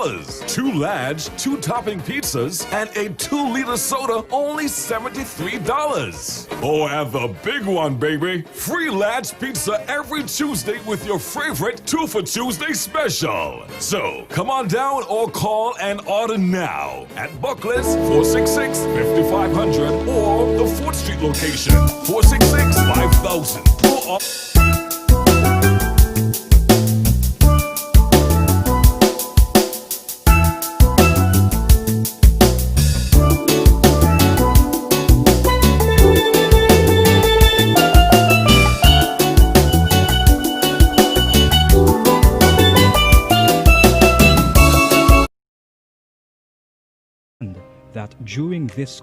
Two large, two topping pizzas, and a 2-liter soda, only $73. Oh, and the big one, baby. Free large pizza every Tuesday with your favorite 2 for Tuesday special. So, come on down or call and order now at Buckley's 466-5500 or the 4th Street location, 466-5000. That during this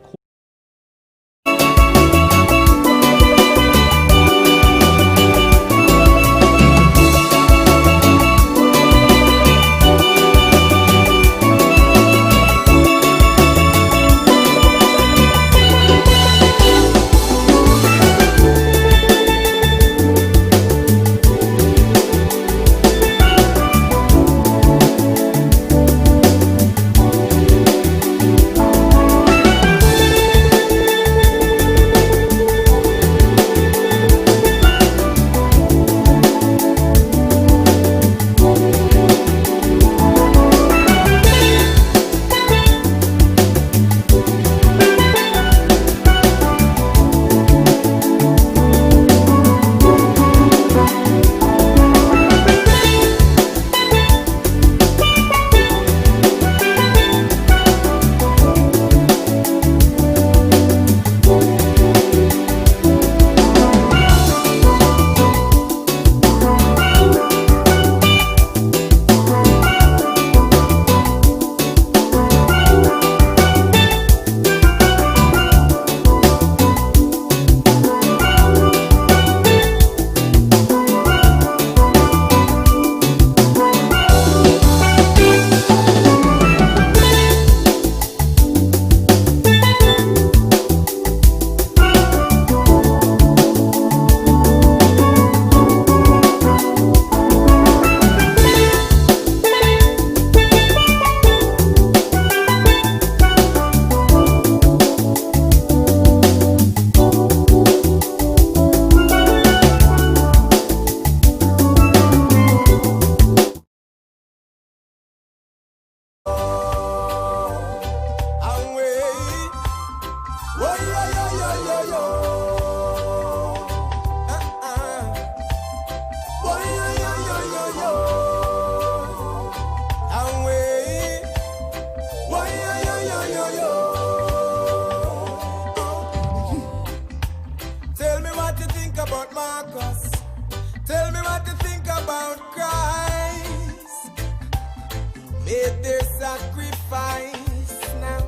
sacrifice now.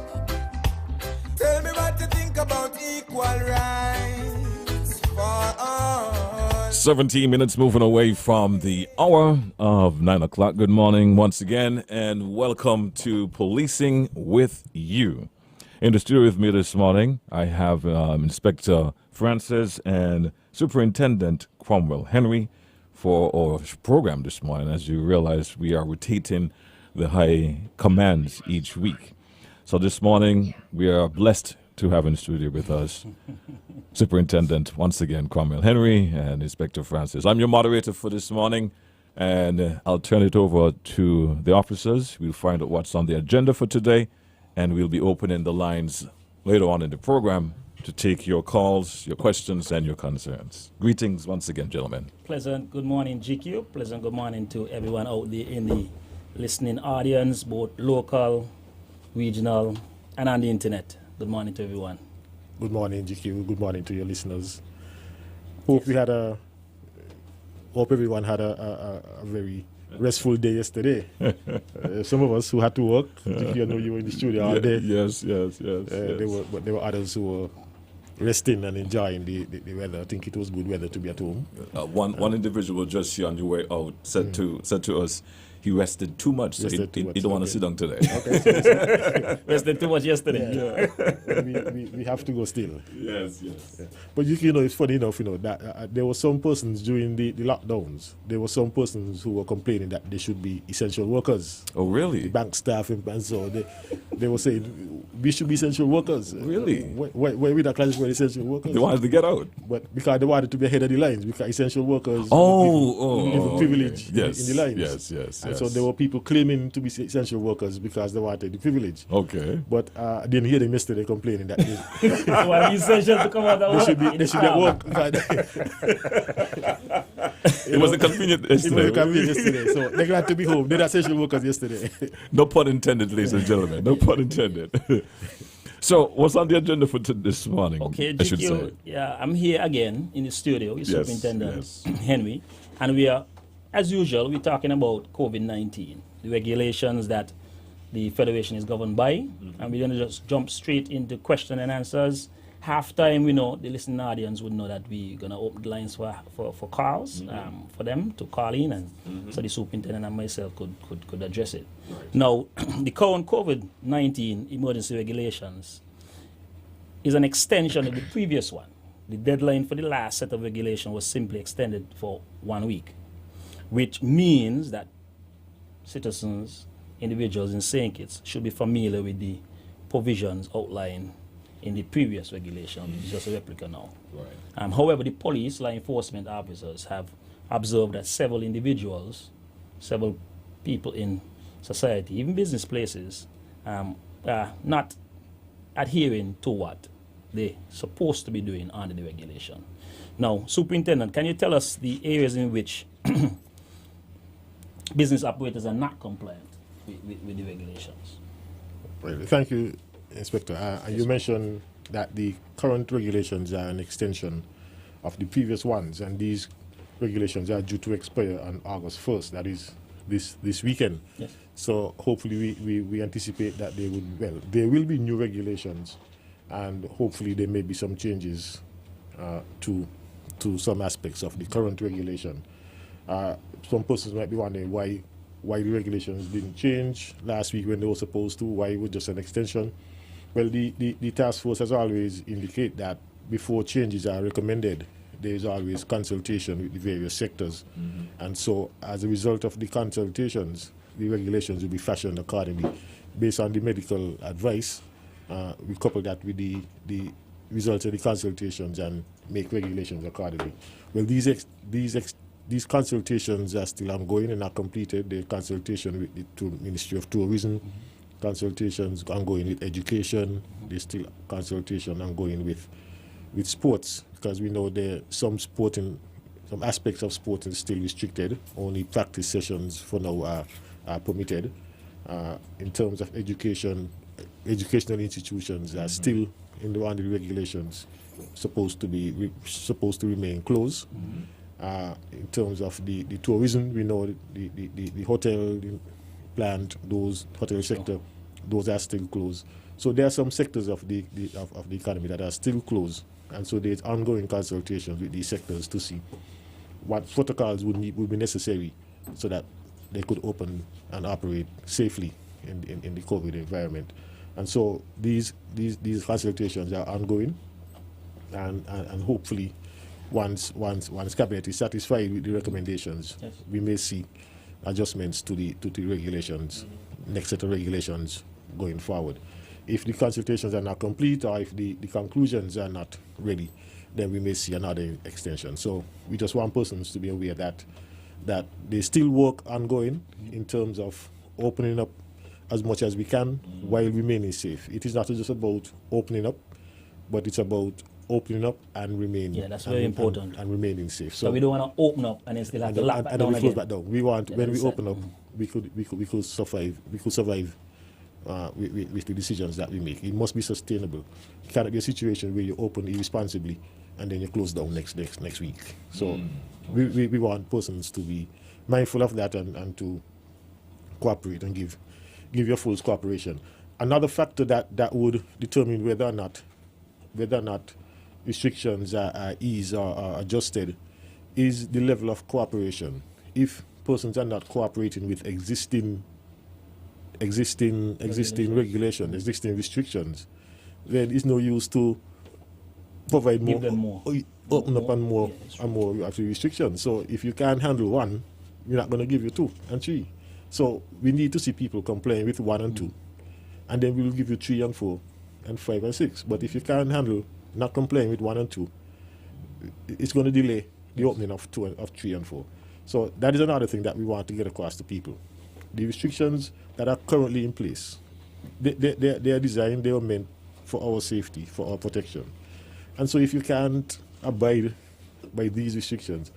Tell me what you think about equal rights for all. 17 minutes moving away from the hour of 9 o'clock. Good morning once again, and welcome to Policing with You. In the studio with me this morning, I have Inspector Francis and Superintendent Cromwell Henry for our program this morning. As you realize, we are rotating the high commands each week. So this morning, we are blessed to have in the studio with us Superintendent, once again, Cromwell Henry and Inspector Francis. I'm your moderator for this morning, and I'll turn it over to the officers. We'll find out what's on the agenda for today, and we'll be opening the lines later on in the program to take your calls, your questions, and your concerns. Greetings once again, gentlemen. Pleasant good morning, GQ. Pleasant good morning to everyone out there in the listening audience, both local, regional, and on the internet. Good morning to everyone. Good morning, GQ. Good morning to your listeners. Hope everyone had a very restful day yesterday. Some of us who had to work, GQ, I know you were in the studio all day. Yes. There were others who were resting and enjoying the weather. I think it was good weather to be at home. One individual just here on the way out said to us, he rested too much, so Rested too he much, don't want to okay. sit down today. Rested too much yesterday. we have to go still. Yes. But you know, it's funny enough, that there were some persons during the lockdowns. There were some persons who were complaining that they should be essential workers, Oh, really? bank staff, and so they were saying we should be essential workers. Really? Why we not classified as essential workers? They wanted to get out. But because they wanted to be ahead of the lines, because essential workers give Oh, privilege okay. Yes, in the lines. yes. And so there were people claiming to be essential workers because they wanted the privilege. Okay. But I didn't hear them yesterday complaining that So are you essential to come out of work? they should be at work. It wasn't convenient It was yesterday. convenient yesterday, so they're glad to be home. They're not essential workers yesterday. No pun intended, ladies and gentlemen. No pun intended. So, what's on the agenda for this morning? Okay, I should say. GQ, yeah, I'm here again in the studio with Yes, Superintendent Henry, and we are, as usual, we're talking about COVID-19, the regulations that the Federation is governed by, and we're going to just jump straight into question and answers. Half time, we know, the listening audience would know that we're going to open the lines for calls, for them to call in, and so the superintendent and myself could address it. Now, the current COVID-19 emergency regulations is an extension of the previous one. The deadline for the last set of regulation was simply extended for 1 week, which means that citizens, individuals in St. Kitts should be familiar with the provisions outlined in the previous regulation, which is just a replica now. Right. However, the police, law enforcement officers have observed that several individuals, several people in society, even business places, are not adhering to what they're supposed to be doing under the regulation. Now, Superintendent, can you tell us the areas in which business operators are not compliant with the regulations? Well, thank you, Inspector. You mentioned that the current regulations are an extension of the previous ones, and these regulations are due to expire on August 1st, that is this weekend. Yes. So hopefully we anticipate that there will be new regulations, and hopefully there may be some changes to some aspects of the current regulation. Some persons might be wondering why the regulations didn't change last week when they were supposed to, why it was just an extension. Well, the task force has always indicated that before changes are recommended, there is always consultation with the various sectors. And so as a result of the consultations, the regulations will be fashioned accordingly. Based on the medical advice, we couple that with the results of the consultations and make regulations accordingly. Well, these consultations are still ongoing and not completed. The consultation with the Ministry of Tourism, consultations ongoing with education, there's still consultation ongoing with sports, because we know there some aspects of sport is still restricted. Only practice sessions for now are permitted. In terms of education, educational institutions are still under the regulations supposed to remain closed. In terms of the tourism, we know the hotel plant, those hotel sector, those are still closed. So there are some sectors of the economy that are still closed, and so there's ongoing consultations with these sectors to see what protocols would be necessary so that they could open and operate safely in the COVID environment. And so these consultations are ongoing, and hopefully once Cabinet is satisfied with the recommendations, Yes. we may see adjustments to the regulations, next set of regulations going forward. If the consultations are not complete, or if the conclusions are not ready, then we may see another extension. So we just want persons to be aware that there's still work ongoing in terms of opening up as much as we can while remaining safe. It is not just about opening up, but it's about opening up and remaining. Yeah, that's very important. And remaining safe. So we don't want to open up and then still have to lock back and down then we close again. back down. We want, when we that's open up, we could survive. We could survive with the decisions that we make. It must be sustainable. It cannot be a situation where you open irresponsibly and then you close down next week. So we want persons to be mindful of that and to cooperate and give your full cooperation. Another factor that would determine whether or not restrictions are eased or are adjusted is the level of cooperation. If persons are not cooperating with existing regulations, existing restrictions, then it's no use to provide Give more, them more. open up and more Yeah, and more actually restrictions. So if you can't handle one, you're not going to give you 2 and 3. So we need to see people complying with 1 and 2, and then we'll give you 3 and 4 and 5 and 6. But if you can't handle not complying with 1 and 2, it's going to delay the opening of 3 and 4. So that is another thing that we want to get across to people. The restrictions that are currently in place, they are designed, they are meant for our safety, for our protection. And so if you can't abide by these restrictions,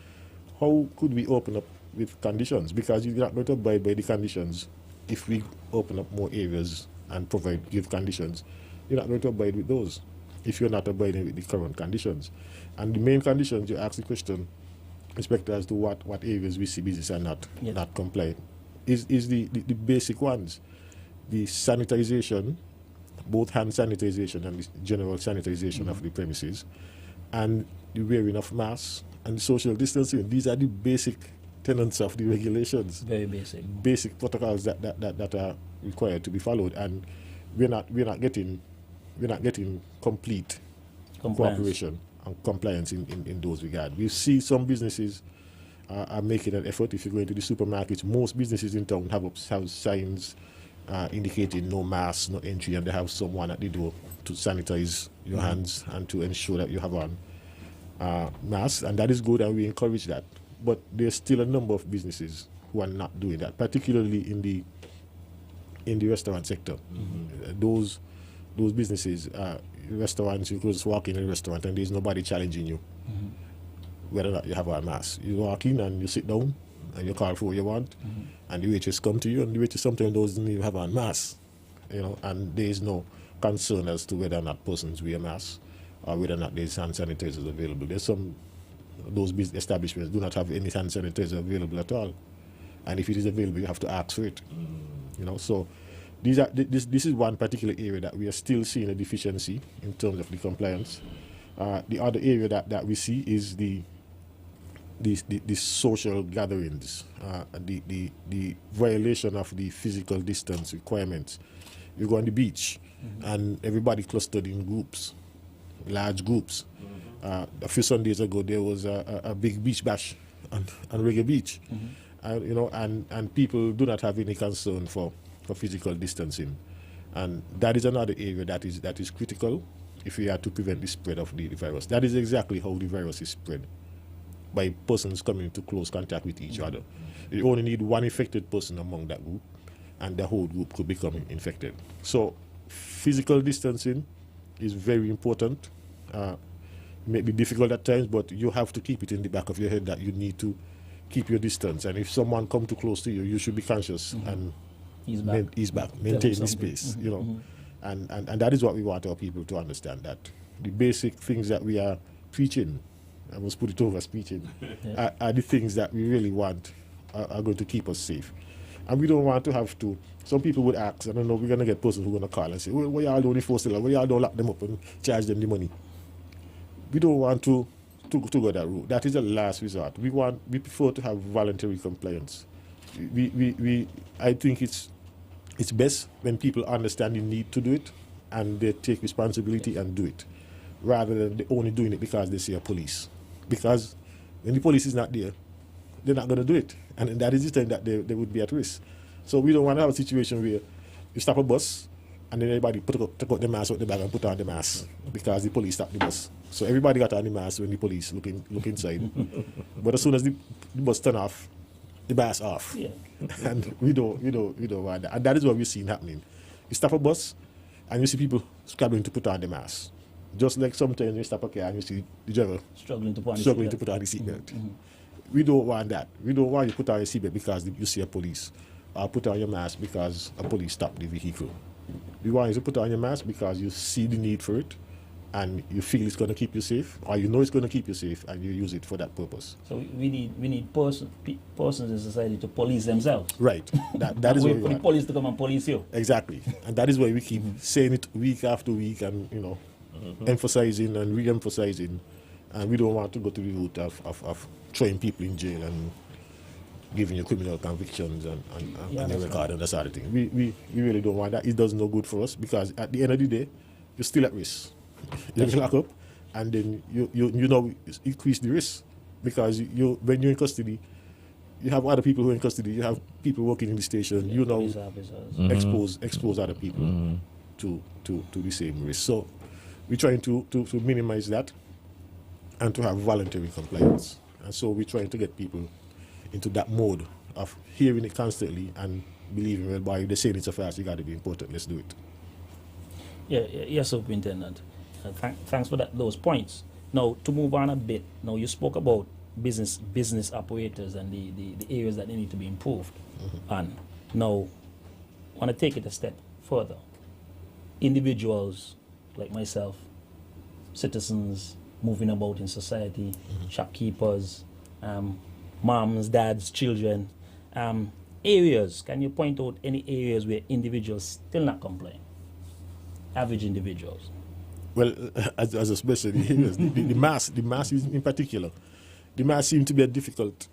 how could we open up with conditions? Because you're not going to abide by the conditions if we open up more areas and give conditions. You're not going to abide with those if you're not abiding with the current conditions. And the main conditions, you ask the question, Inspector, as to what areas we see business are not complying, is the basic ones. The sanitization, both hand sanitization and the general sanitization of the premises, and the wearing of masks and the social distancing. These are the basic tenets of the regulations. Very basic. Basic protocols that are required to be followed, and we're not getting complete cooperation and compliance in those regards. We see some businesses are making an effort. If you go into the supermarkets, most businesses in town have signs indicating no mask, no entry, and they have someone at the door to sanitize your hands and to ensure that you have on masks, and that is good, and we encourage that. But there's still a number of businesses who are not doing that, particularly in the restaurant sector. Those businesses, restaurants, you could just walk in a restaurant and there's nobody challenging you whether or not you have a mask. You walk in and you sit down and you call for what you want, and the waitress come to you, and the waitress sometimes doesn't even have a mask, and there is no concern as to whether or not persons wear masks or whether or not there's hand sanitizers available. There's some those establishments do not have any hand sanitizer available at all, and if it is available, you have to ask for it. So this is one particular area that we are still seeing a deficiency in terms of the compliance. The other area that we see is the social gatherings, the violation of the physical distance requirements. You go on the beach, and everybody clustered in groups, large groups. A few Sundays ago, there was a big beach bash on Reggae Beach, and people do not have any concern for physical distancing, and that is another area that is critical if we are to prevent the spread of the virus. That is exactly how the virus is spread, by persons coming into close contact with each other. You only need one infected person among that group, and the whole group could become infected. So physical distancing is very important. It may be difficult at times, but you have to keep it in the back of your head that you need to keep your distance. And if someone comes too close to you, you should be conscious and ease back, maintain the space, And that is what we want our people to understand, that the basic things that we are preaching, I must put it over as preaching, are the things that we really want are going to keep us safe. And we don't want to have to, some people would ask, I don't know, we're going to get persons who are going to call and say, what y'all do the force, what y'all don't lock them up and charge them the money. We don't want to go that route. That is the last resort. We prefer to have voluntary compliance. I think it's best when people understand the need to do it and they take responsibility and do it, rather than they only doing it because they see a police. Because when the police is not there, they're not going to do it, and that is the time that they would be at risk. So we don't want to have a situation where you stop a bus and then everybody take out the mask out the bag and put on the mask because the police stopped the bus. So everybody got on the mask when the police look inside. But as soon as the bus turn off, the mask off. Yeah. And we don't want that. And that is what we're seeing happening. You stop a bus and you see people scrabbling to put on the mask. Just like sometimes you stop a car and you see the driver struggling to put on the seatbelt. We don't want that. We don't want you to put on your seatbelt because you see a police, or put on your mask because a police stopped the vehicle. We want you to put on your mask because you see the need for it and you feel it's going to keep you safe, or you know it's going to keep you safe, and you use it for that purpose. So we need persons in society to police themselves. Right. That is what we for the want. police to come and police you. Exactly. And that is why we keep saying it week after week and, emphasizing and re-emphasizing. And we don't want to go to the route of throwing people in jail giving you criminal convictions and Yeah, your that's record right. and that sort of thing. We really don't want that. It does no good for us because at the end of the day, you're still at risk. You get locked up, and then you know increase the risk because when you're in custody, you have other people who are in custody. You have people working in the station. You know, Police officers. expose other people to the same risk. So we're trying to minimize that and to have voluntary compliance. And so we're trying to get people into that mode of hearing it constantly and believing, well, boy, they're saying it's a fast, you got to be important, let's do it. Yes, Superintendent. Thanks for those points. Now, to move on a bit, now you spoke about business operators and the areas that they need to be improved on. Now, I want to take it a step further. Individuals like myself, citizens moving about in society, shopkeepers, moms, dads, children, areas. Can you point out any areas where individuals still not complying? Average individuals. Well, as especially the mass is in particular, the mass seems to be a difficult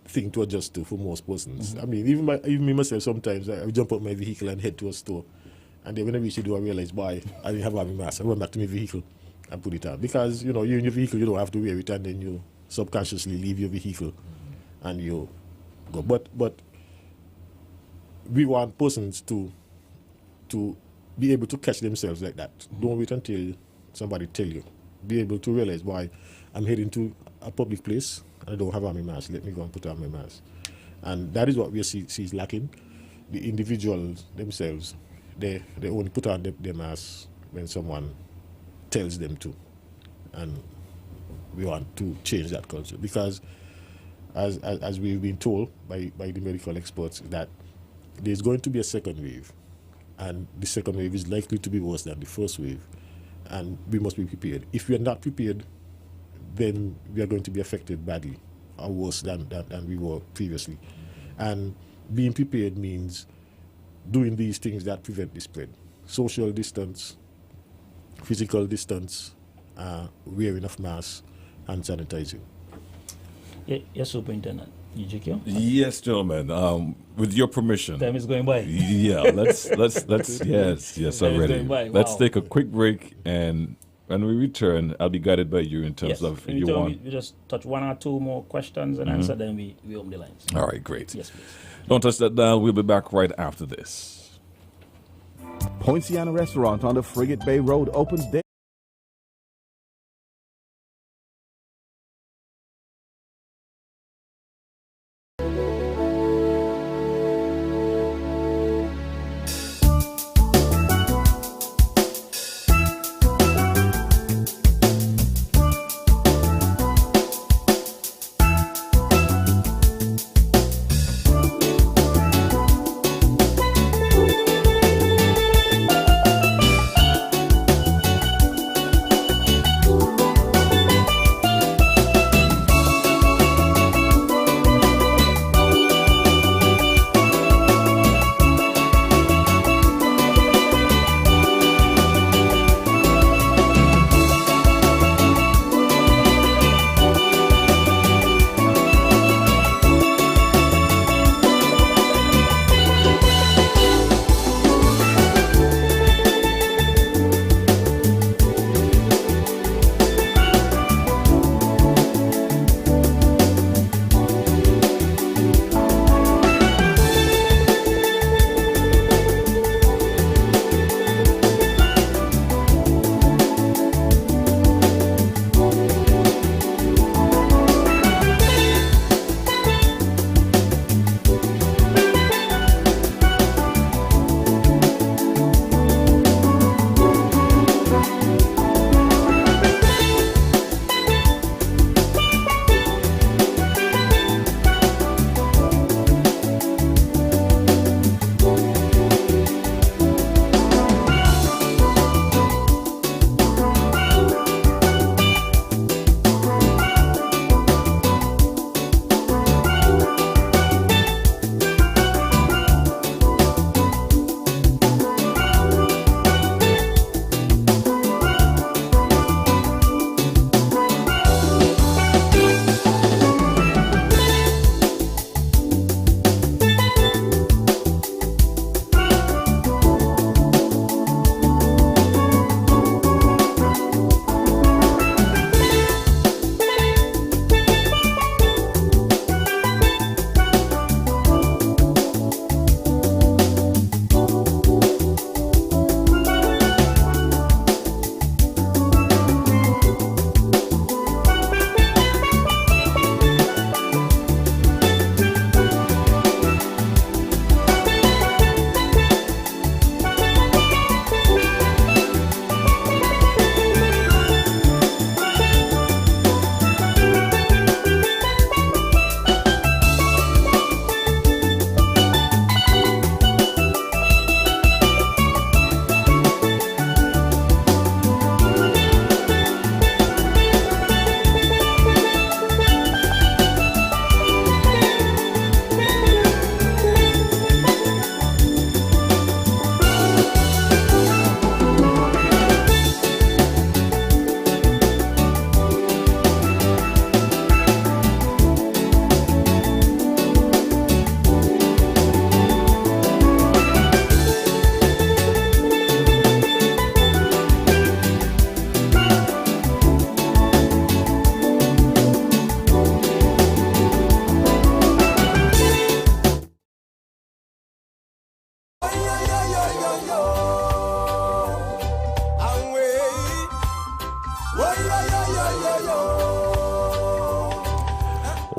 thing to adjust to for most persons. I mean, even me myself, sometimes I jump out my vehicle and head to a store, and then when I reach the door, I realize, boy, I didn't have my mask. I went back to my vehicle and put it on because you're in your vehicle, you don't have to wear it, and then you subconsciously leave your vehicle and you go. But we want persons to be able to catch themselves like that. Don't wait until somebody tell you. Be able to realize, why I'm heading to a public place and I don't have on my mask. Let me go and put on my mask. And that is what we see is lacking. The individuals themselves, they only put on their mask when someone tells them to. And we want to change that culture because as we've been told by the medical experts that there's going to be a second wave. And the second wave is likely to be worse than the first wave. And we must be prepared. If we are not prepared, then we are going to be affected badly or worse than we were previously. And being prepared means doing these things that prevent the spread. Social distance, physical distance, wearing of masks, and sanitizing. Yes, Superintendent. EJQ? Yes, gentlemen. With your permission. Time is going by. Yeah, let's yes, I'm Time is ready. going by. Let's Wow. take a quick break, and when we return, I'll be guided by you in terms Yes. of In you return, want. we just touch one or two more questions and answer, then we open the lines. All right, great. Yes, please. Don't touch that dial. We'll be back right after this. Poinciana Restaurant on the Frigate Bay Road opens daily.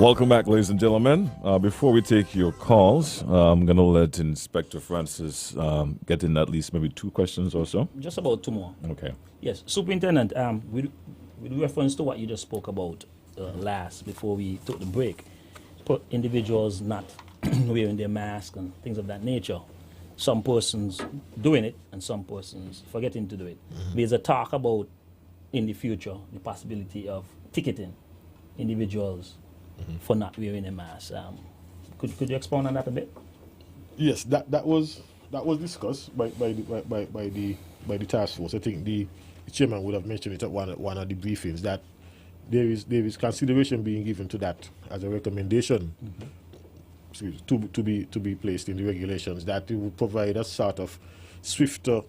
Welcome back, ladies and gentlemen. Before we take your calls, I'm going to let Inspector Francis get in at least maybe 2 questions or so. Just about 2 more. Okay. Yes, Superintendent, with reference to what you just spoke about last, before we took the break, put individuals not wearing their mask and things of that nature. Some persons doing it and some persons forgetting to do it. There's a talk about, in the future, the possibility of ticketing individuals for not wearing a mask. Could you expound on that a bit? Yes, that was discussed by the task force. I think the chairman would have mentioned it at one of the briefings that there is consideration being given to that as a recommendation to be placed in the regulations, that it would provide a sort of swifter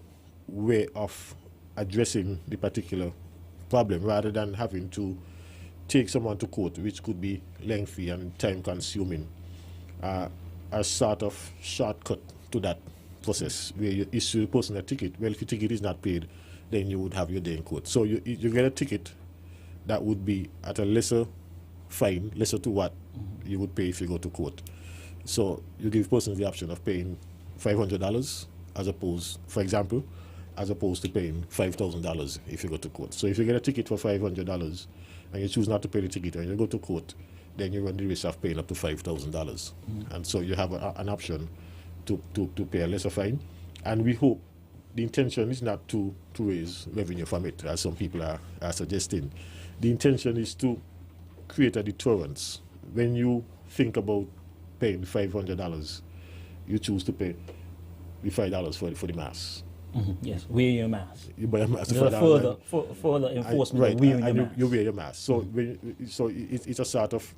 way of addressing the particular problem rather than having to take someone to court, which could be lengthy and time consuming, a sort of shortcut to that process where you issue the person a ticket. Well, if your ticket is not paid, then you would have your day in court. So you get a ticket that would be at a lesser fine, lesser to what you would pay if you go to court. So you give persons the option of paying $500 as opposed, for example, as opposed to paying $5,000 if you go to court. So if you get a ticket for $500 and you choose not to pay the ticket and you go to court, then you run the risk of paying up to $5,000. And so you have an option to pay a lesser fine. And we hope the intention is not to raise revenue from it, as some people are suggesting. The intention is to create a deterrence. When you think about paying $500, you choose to pay the $5 for the mask. Yes, wear your mask. You buy a mask. There's a further enforcement right, of wearing your mask. You wear your mask. So, it's a sort of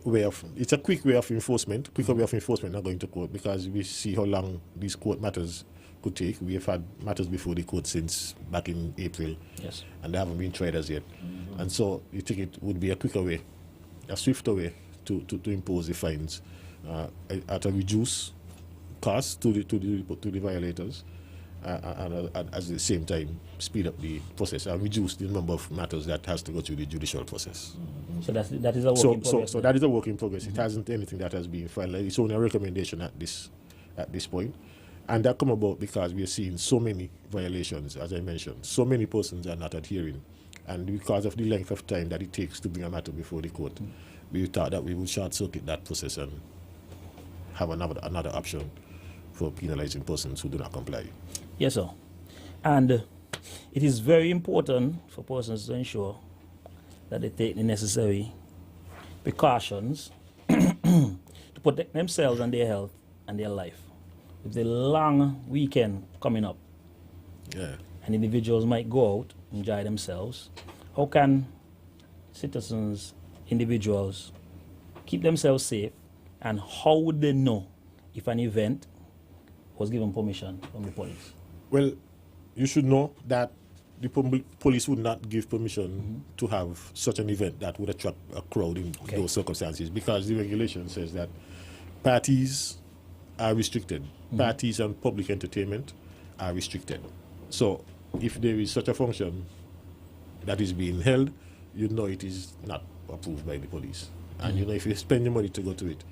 way of, it's a quick way of enforcement, quicker way of enforcement, not going to court, because we see how long these court matters could take. We have had matters before the court since back in April, Yes. and they haven't been tried as yet. And so you think it would be a quicker way, a swifter way to impose the fines at a reduced cost to the violators, and at the same time speed up the process and reduce the number of matters that has to go through the judicial process. So that is a work in progress. So that is a work in progress. It hasn't anything that has been filed. It's only a recommendation at this point. And that come about because we are seeing so many violations, as I mentioned. So many persons are not adhering. And because of the length of time that it takes to bring a matter before the court, we thought that we would short-circuit that process and have another option for penalizing persons who do not comply. Yes, sir. And it is very important for persons to ensure that they take the necessary precautions to protect themselves and their health and their life. With the long weekend coming up, Yeah. and individuals might go out, enjoy themselves, how can citizens, individuals, keep themselves safe, and how would they know if an event was given permission from the police? Well, you should know that the police would not give permission to have such an event that would attract a crowd in those circumstances, because the regulation says that parties are restricted. Parties and public entertainment are restricted. So if there is such a function that is being held, you know it is not approved by the police. And you know if you spend your money to go to it,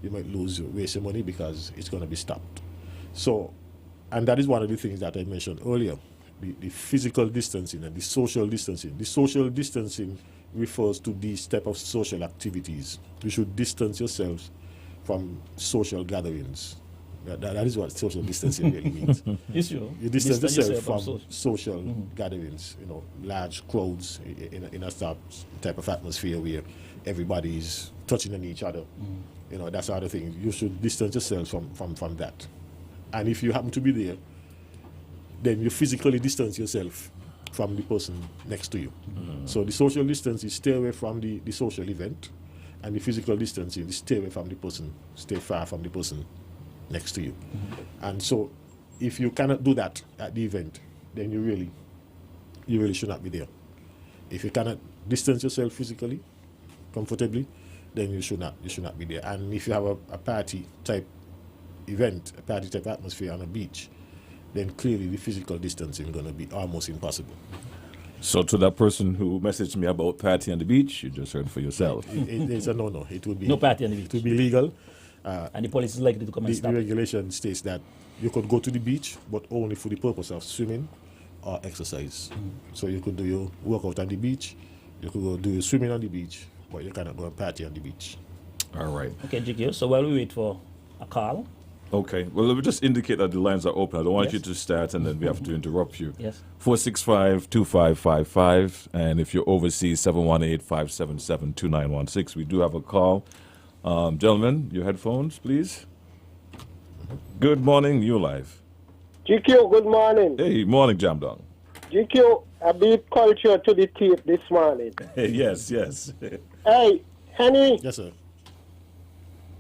you might waste your money because it's going to be stopped. So, and that is one of the things that I mentioned earlier, the physical distancing and the social distancing. The social distancing refers to these type of social activities. You should distance yourselves from social gatherings. That is what social distancing really means. It's true. You distance yourself from social gatherings, large crowds in a type of atmosphere where everybody is touching on each other. That sort of thing. You should distance yourself from that. And if you happen to be there, then you physically distance yourself from the person next to you. So the social distance is stay away from the social event, and the physical distancing is stay away from the person, stay far from the person next to you. And so if you cannot do that at the event, then you really should not be there. If you cannot distance yourself physically, comfortably, then you should not be there. And if you have a party type event, a party type atmosphere on a beach, then clearly the physical distancing is going to be almost impossible. So to that person who messaged me about party on the beach, you just heard for yourself. It's a no. It would be No party on the beach. It would be legal. And the police is likely to come and The stop it. regulation states that you could go to the beach, but only for the purpose of swimming or exercise. So you could do your workout on the beach, you could go do your swimming on the beach, but you cannot go and party on the beach. All right. Okay, GQ. So while we wait for a call, Okay. Well, let me just indicate that the lines are open. I don't want Yes. you to start and then we have to interrupt you. Yes. 465-2555. And if you're overseas, 718-577-2916. We do have a call. Gentlemen, your headphones, please. Good morning. You live. GQ, good morning. Hey, morning, Jamdong. GQ, I beat culture to the teeth this morning. Hey, yes. Hey, Henny, Yes, sir.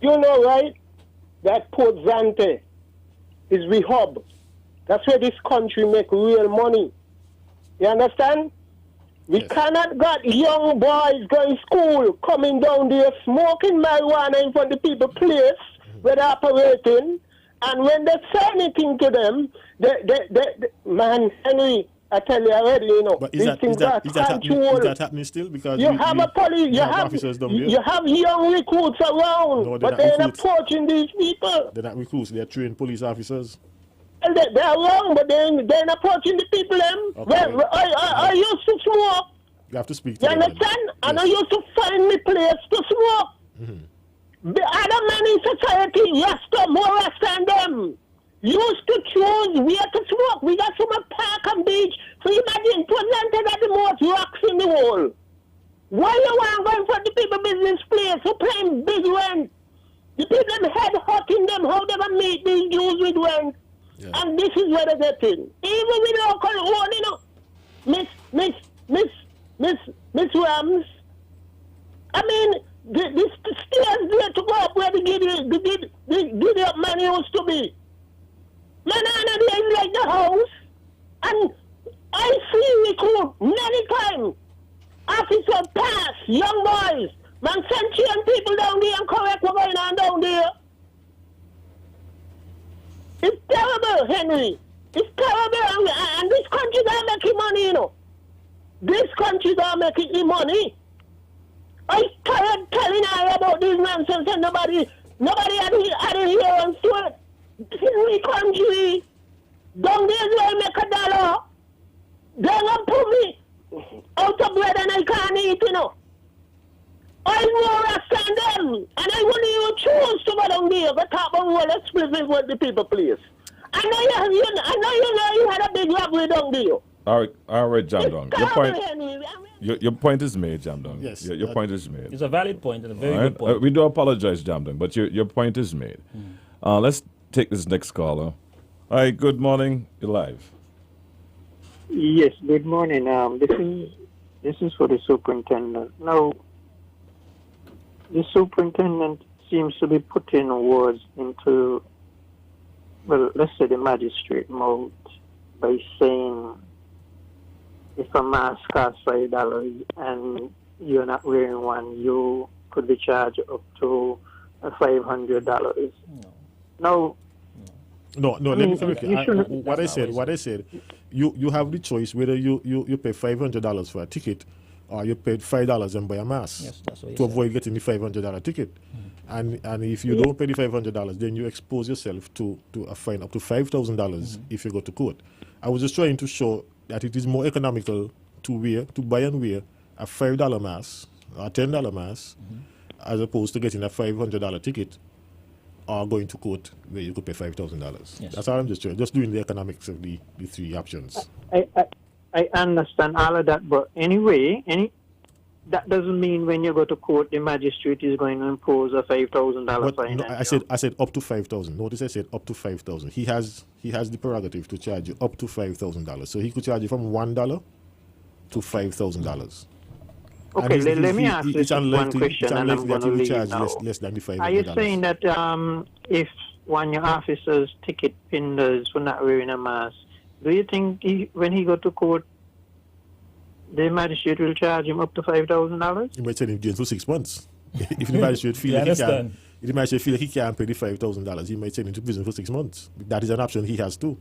you know, right, that Port Zante is the hub. That's where this country make real money. You understand? We Yes. cannot got young boys going school, coming down there, smoking marijuana in front of the people place where they're operating. And when they say anything to them, man, Henry, I tell you already, you know, But these things are control. is that happening still? Because You have a police, you have officers down there. you have young recruits around, No, they're but not they're not recruits. approaching these people. They're not recruits, they're trained police officers. And they're wrong, but they're not approaching the people. Okay. Well, I used to smoke. You have to speak to You them. understand? And I Yes. used to find me place to smoke. The other men in society, Rasta, more Rasta than them, used to choose where to smoke. We got some at Park and Beach. So imagine, presented at the most rocks in the world. Why you want going for the people business place who paying big rent? The people them head hurting them, how they gonna meet these Jews with rent? Yeah. And this is where they get in. Even with local own, you know, Miss Rams. I mean, this stairs there to go up where the giddy up man used to be. Man, there is like the house. And I see recruit many times. Officers pass, young boys. Man, send chain people down there and correct what's going on down there. It's terrible, Henry. It's terrible. And this country are making money, you know. This country are making money. I tired telling her about this nonsense and nobody had to hear and to it. This is my country. Down there where I make $1. They gonna put me out of bread and I can't eat, you know. I more understand them, and I wouldn't even choose to go down there, but talk about what let's split with what the people please. I know you had a big robbery down there. All right, Jamdong. It's Your point, terrible, Henry. your point is made, Jamdong. Yes, Your point is made. it's a valid point and a very All right? good point. We do apologize, Jamdong, but your point is made. Let's take this next caller. Hi, good morning. You're live. Yes, good morning. This is for the superintendent. Now, the superintendent seems to be putting words into, well, let's say the magistrate mode by saying if a mask costs $5 and you're not wearing one, you could be charged up to $500. Now, No, let me correct you. you shouldn't- What I said, you have the choice whether you pay $500 for a ticket or you paid $5 and buy a mask Yes, that's what he to said. avoid getting the $500 ticket. And if you don't pay the $500, then you expose yourself to a fine up to $5,000 if you go to court. I was just trying to show that it is more economical to buy and wear a $5 mask or $10 mask as opposed to getting a $500 ticket or going to court where you could pay $5,000. Yes. That's all I'm just doing the economics of the three options. I understand all of that, but anyway, that doesn't mean when you go to court, the magistrate is going to impose a $5,000 But fine. no, I said up to $5,000. Notice I said up to $5,000. He has the prerogative to charge you up to $5,000. So he could charge you from $1 to $5,000. Okay, let me ask this one question, and I'm going to leave charge now. less than the $500. Are you saying that if one of your officers ticket Pinders for not wearing a mask, do you think when he go to court, the magistrate will charge him up to $5,000? He might send him jail for 6 months. If the magistrate feel You like understand? if the magistrate feel like he can't pay the $5,000, he might send him to prison for 6 months. That is an option he has too.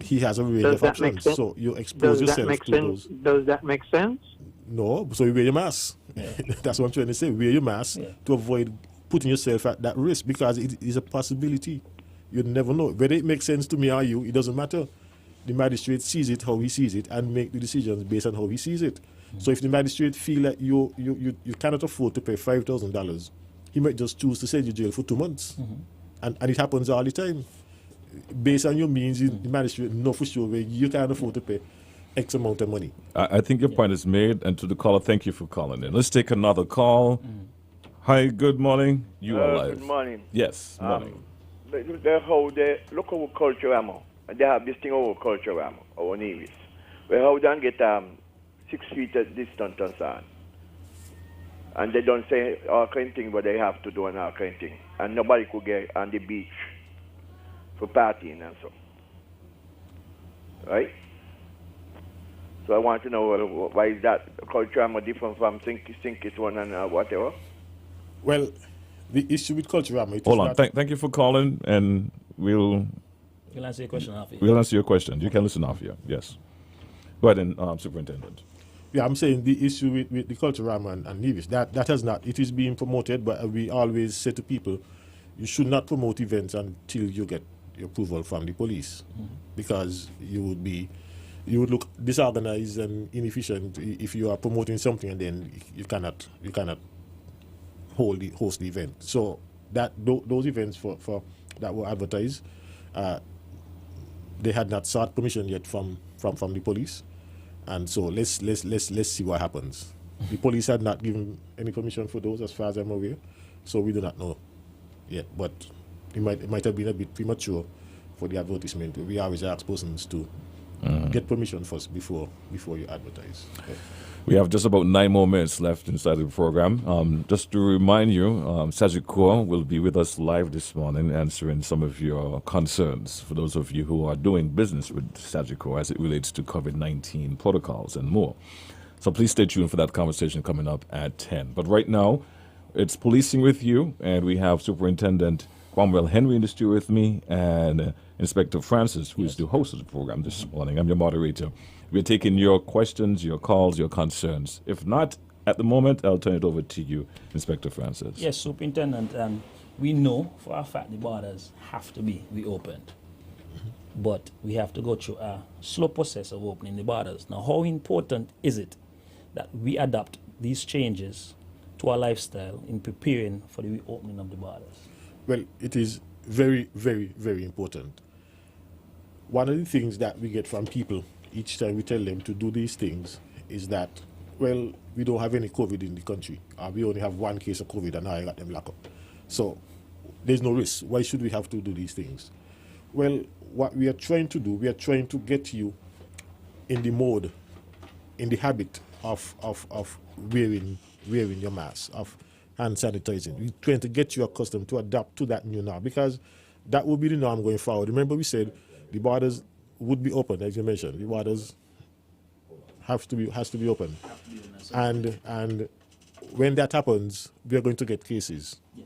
he has a range Does of that make options. sense? So you expose yourself to those. Does that make sense? No, so you wear your mask. That's what I'm trying to say. Wear your mask to avoid putting yourself at that risk, because it is a possibility. You never know. Whether it makes sense to me or you, it doesn't matter. The magistrate sees it how he sees it and make the decisions based on how he sees it. So if the magistrate feel that you cannot afford to pay $5,000, he might just choose to send you to jail for 2 months. And it happens all the time. Based on your means, the magistrate know for sure where you can't afford to pay X amount of money. I think your point is made, and to the caller, thank you for calling in. Let's take another call. Hi, good morning. You are live. Good morning. Yes, morning. They look over culture ammo. They have this thing over culture ammo, our navies. Well, how they get 6 feet at distance and so on. And they don't say all kind of thing, but they have to do and all kind of thing. And nobody could get on the beach for partying and so. Right? So I want to know why is that culture ammo different from sink it one and whatever? Well, the issue with culture ammo. Hold on. Thank you for calling, and we'll answer your question after. We'll answer your question. You can listen off here. Yes. Go ahead, and Superintendent. Yeah, I'm saying the issue with the culture ammo and Nevis, that has not. It is being promoted, but we always say to people, you should not promote events until you get your approval from the police, because you would look disorganized and inefficient if you are promoting something and then you cannot host the event. So that those events for that were advertised, they had not sought permission yet from the police, and so let's see what happens. The police had not given any permission for those, as far as I'm aware, so we do not know yet. But it might have been a bit premature for the advertisement. We always ask persons to get permission first before you advertise. Okay. We have just about 9 more minutes left inside the program. Just to remind you, Sagicor will be with us live this morning answering some of your concerns for those of you who are doing business with Sagicor as it relates to COVID-19 protocols and more. So please stay tuned for that conversation coming up at 10. But right now, it's Policing with You, and we have Superintendent Cromwell Henry in the studio with me, and Inspector Francis, who is the host of the program this morning. I'm your moderator. We're taking your questions, your calls, your concerns. If not, at the moment, I'll turn it over to you, Inspector Francis. Yes, Superintendent, we know for a fact the borders have to be reopened. But we have to go through a slow process of opening the borders. Now, how important is it that we adapt these changes to our lifestyle in preparing for the reopening of the borders? Well, it is very, very, very important. One of the things that we get from people each time we tell them to do these things is that, well, we don't have any COVID in the country. We only have 1 case of COVID and now I got them locked up. So there's no risk. Why should we have to do these things? Well, what we are trying to do, we are trying to get you in the mode, in the habit of wearing your mask, of hand sanitizing. We're trying to get you accustomed to adapt to that new norm, because that will be the norm going forward. Remember we said the borders would be open, as you mentioned. The borders has to be open. And when that happens, we are going to get cases. Yeah.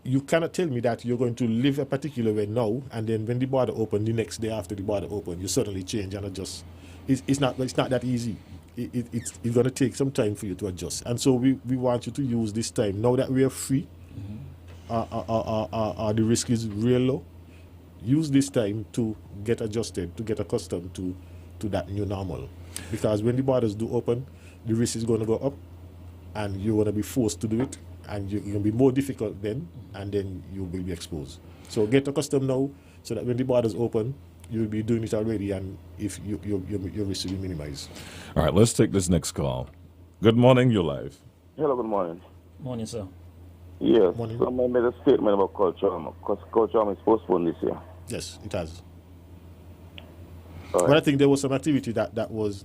You cannot tell me that you're going to live a particular way now, and then when the border open, the next day after the border open, you suddenly change and adjust. It's not that easy. It's going to take some time for you to adjust. And so we want you to use this time, now that we are free, the risk is real low. Use this time to get adjusted, to get accustomed to that new normal. Because when the borders do open, the risk is going to go up, and you're going to be forced to do it, and you're going to be more difficult then, and then you will be exposed. So get accustomed now, so that when the borders open, you'll be doing it already, and if your risk will be minimized. All right, let's take this next call. Good morning, you're live. Hello, good morning. Morning, sir. Yes, Morning. someone made a statement about culture, because culture is postponed this year. Yes, it has. All right. But I think there was some activity that was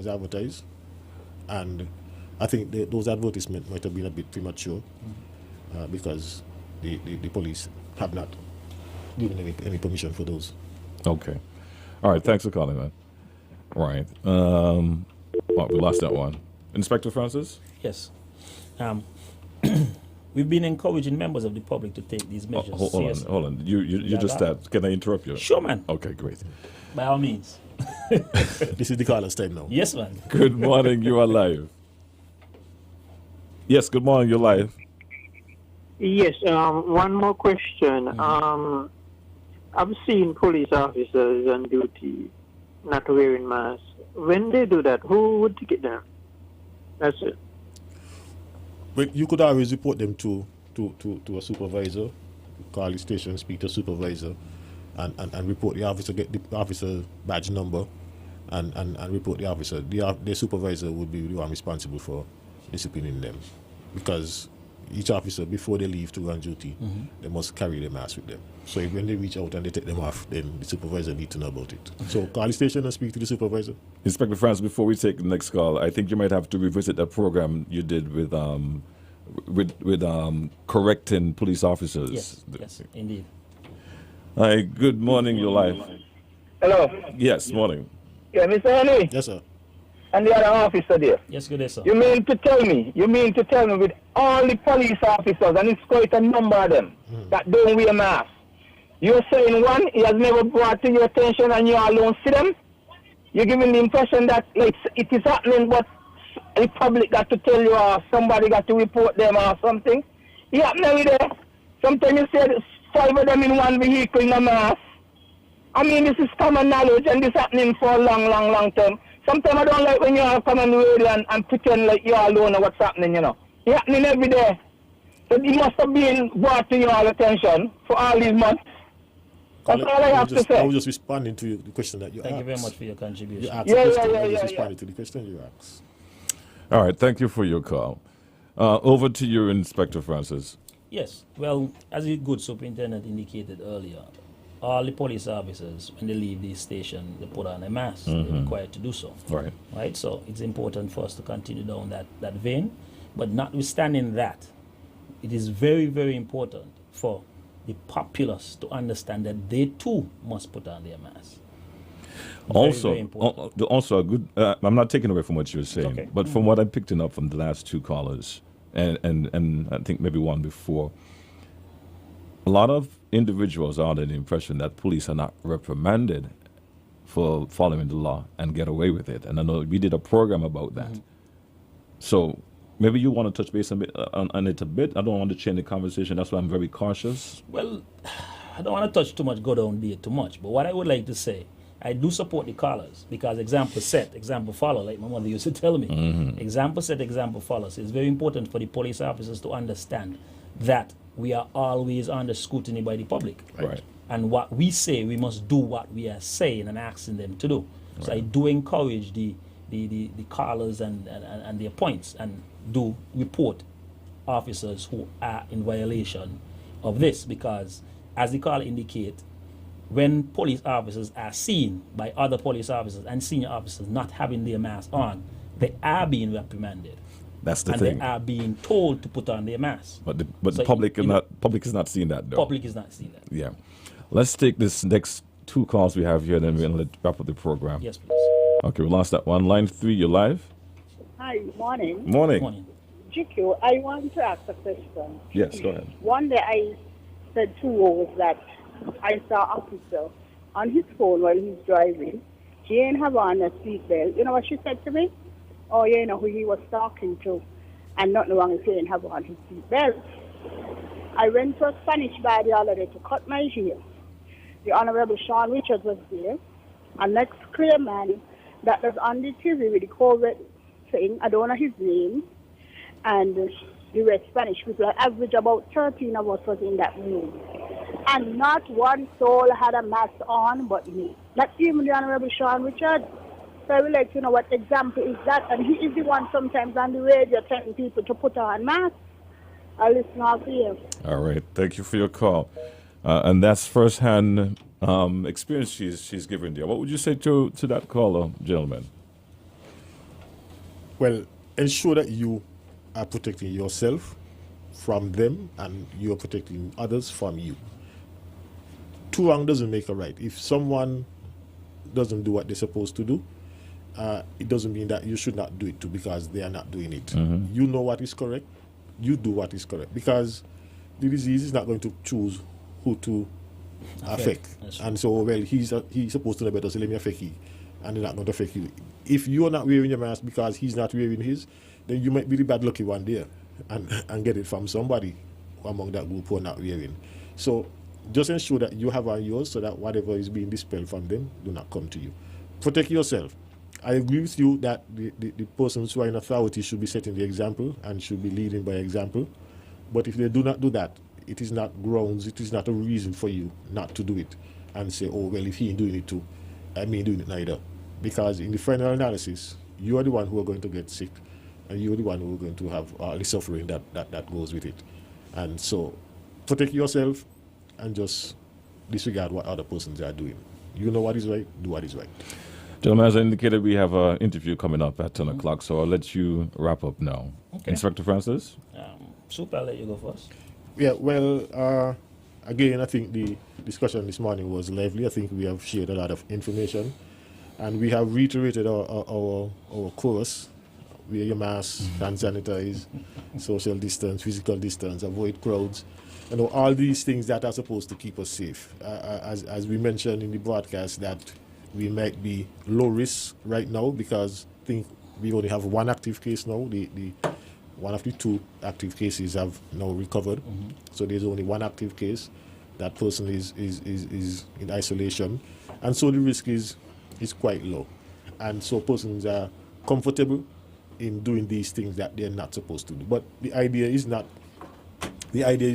advertised, and I think those advertisements might have been a bit premature, because the police have not given any permission for those. Okay. All right, thanks for calling, man. All right. We lost that one. Inspector Francis? Yes. we've been encouraging members of the public to take these measures seriously. Hold on. You just start. Can I interrupt you? Sure, man. Okay, great. By all means. This is the caller's time now. Yes, man. Good morning. You are live. Yes. Good morning. You're live. Yes, one more question. I've seen police officers on duty not wearing masks. When they do that, who would ticket them? That's it. But you could always report them to a supervisor, call the station, speak to a supervisor, and report the officer, get the officer badge number, and report the officer. The supervisor would be the one responsible for disciplining them, because each officer, before they leave to run duty, they must carry their mask with them. So if when they reach out and they take them off, then the supervisor needs to know about it. So call the station and speak to the supervisor. Inspector Francis, before we take the next call, I think you might have to revisit that program you did with correcting police officers. Yes, indeed. Hi, good morning, you're live. Hello. Yes, morning. Yeah, Mr. Henry. Yes, sir. And the other officer there. Yes, good day, sir. You mean to tell me with all the police officers, and it's quite a number of them, that don't wear masks, you're saying one, he has never brought to your attention and you alone see them? You're giving the impression that like it is happening, but the public got to tell you or somebody got to report them or something. It happened every day. Sometimes you say 5 of them in one vehicle in a mask. I mean, this is common knowledge and this happening for a long time. Sometimes I don't like when you all come on the radio and pretend like you all don't know what's happening, you know. It's happening every day. So it must have been brought to your attention for all these months. That's all I have to say. I was just responding to the question that you asked. Thank you very much for your contribution. You asked a question, I was just responding to the question you asked. All right, thank you for your call. Over to you, Inspector Francis. Yes, well, as the good superintendent indicated earlier, all the police officers, when they leave the station, they put on a mask. They're required to do so. Right. Right, so it's important for us to continue down that vein. But notwithstanding that, it is very, very important for the populace to understand that they too must put on their mask. Also a good. I'm not taking away from what you were saying, Okay. but from what I'm picking up from the last two callers, and I think maybe one before, a lot of individuals are under the impression that police are not reprimanded for following the law and get away with it. And I know we did a program about that. So maybe you want to touch base on it a bit. I don't want to change the conversation. That's why I'm very cautious. Well, I don't want to touch too much, go down there too much. But what I would like to say, I do support the callers because example set, example follow, like my mother used to tell me. Example set, example follow. So it's very important for the police officers to understand that we are always under scrutiny by the public. Right. And what we say, we must do what we are saying and asking them to do. So I do encourage the callers and their points and do report officers who are in violation of this, because as the caller indicate, when police officers are seen by other police officers and senior officers not having their mask on, they are being reprimanded. That's the and thing. they are being told to put on their mask. But the So public is not seeing that though. Public is not seeing that. Yeah. Let's take this next two calls we have here, then we're going to wrap up the program. Yes, please. Okay, we lost that one. Line 3, you're live. Hi, morning. Morning. Morning. GQ, I want to ask a question. Yes, go ahead. One day I said to Rose that I saw an officer on his phone while he's driving. He ain't have on a seatbelt. You know what she said to me? Oh, you know who he was talking to. And nothing wrong if he ain't have on his seatbelt. I went to a Spanish bar the other day to cut my hair. The Honorable Sean Richards was there. And next clear man that was on the TV with the COVID thing, I don't know his name, and the were Spanish people. Average about 13 of us was in that room. And not one soul had a mask on but me. Not even the Honorable Sean Richards. So I would like to know what example is that. And he is the one sometimes on the radio telling people to put on masks. I listen out here. All right. Thank you for your call. And that's first-hand experience she's given there. What would you say to that caller, gentlemen? Well, ensure that you are protecting yourself from them and you are protecting others from you. Too wrong doesn't make a right. If someone doesn't do what they're supposed to do, it doesn't mean that you should not do it too because they are not doing it. You know what is correct you do what is correct, because the disease is not going to choose who to affect. And so, well, he's supposed to know better, so let me affect you, and they're not going to affect you. If you're not wearing your mask because he's not wearing his, then you might be the bad lucky one there and get it from somebody among that group who are not wearing. So just ensure that you have on yours so that whatever is being dispelled from them do not come to you. Protect yourself. I agree with you that the persons who are in authority should be setting the example and should be leading by example. But if they do not do that, it is not grounds, it is not a reason for you not to do it and say, oh, well, if he ain't doing it too, I ain't doing it neither. Because in the final analysis, you are the one who are going to get sick, and you are the one who are going to have the suffering that goes with it. And so protect yourself and just disregard what other persons are doing. You know what is right, do what is right. Gentlemen, as I indicated, we have an interview coming up at 10 o'clock, so I'll let you wrap up now. Okay. Inspector Francis? Super, I'll let you go first. Yeah, well, again, I think the discussion this morning was lively. I think we have shared a lot of information, and we have reiterated our course. Wear your mask, hand sanitize, social distance, physical distance, avoid crowds. You know, all these things that are supposed to keep us safe. As we mentioned in the broadcast, that we might be low risk right now because I think we only have one active case now. The one of the two active cases have now recovered. So there's only one active case. That person is in isolation. And so the risk is quite low. And so persons are comfortable in doing these things that they're not supposed to do. But the idea is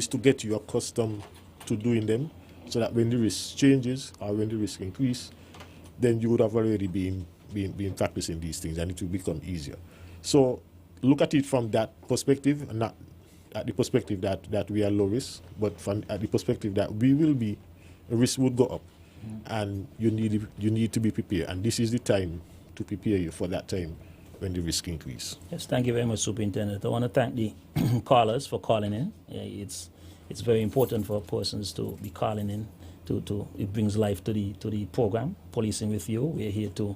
to get you accustomed to doing them so that when the risk changes or when the risk increase, then you would have already been practicing these things and it will become easier. So look at it from that perspective, and not at the perspective that we are low risk, but at the perspective that we will be, risk would go up, and you need to be prepared. And this is the time to prepare you for that time when the risk increase. Yes, thank you very much, Superintendent. I want to thank the callers for calling in. Yeah, it's very important for persons to be calling in. It brings life to the program, Policing with You. We're here to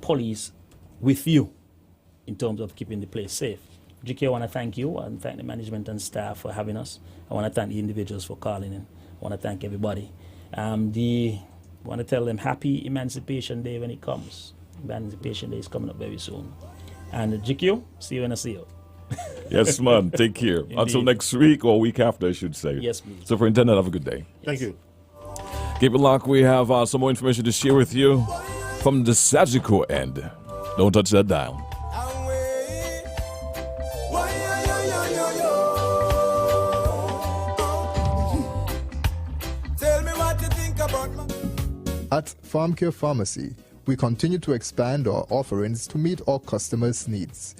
police with you in terms of keeping the place safe. GK, I want to thank you and thank the management and staff for having us. I want to thank the individuals for calling in. I want to thank everybody. I want to tell them happy Emancipation Day when it comes. Emancipation Day is coming up very soon. And GQ, see you when I see you. Yes, man. Take care. Until next week or week after, I should say. Yes, please. Superintendent, have a good day. Thank you. Keep it locked. We have some more information to share with you from the Sagicor end. Don't touch that dial. Tell me what you think about At FarmCare Pharmacy, we continue to expand our offerings to meet our customers' needs.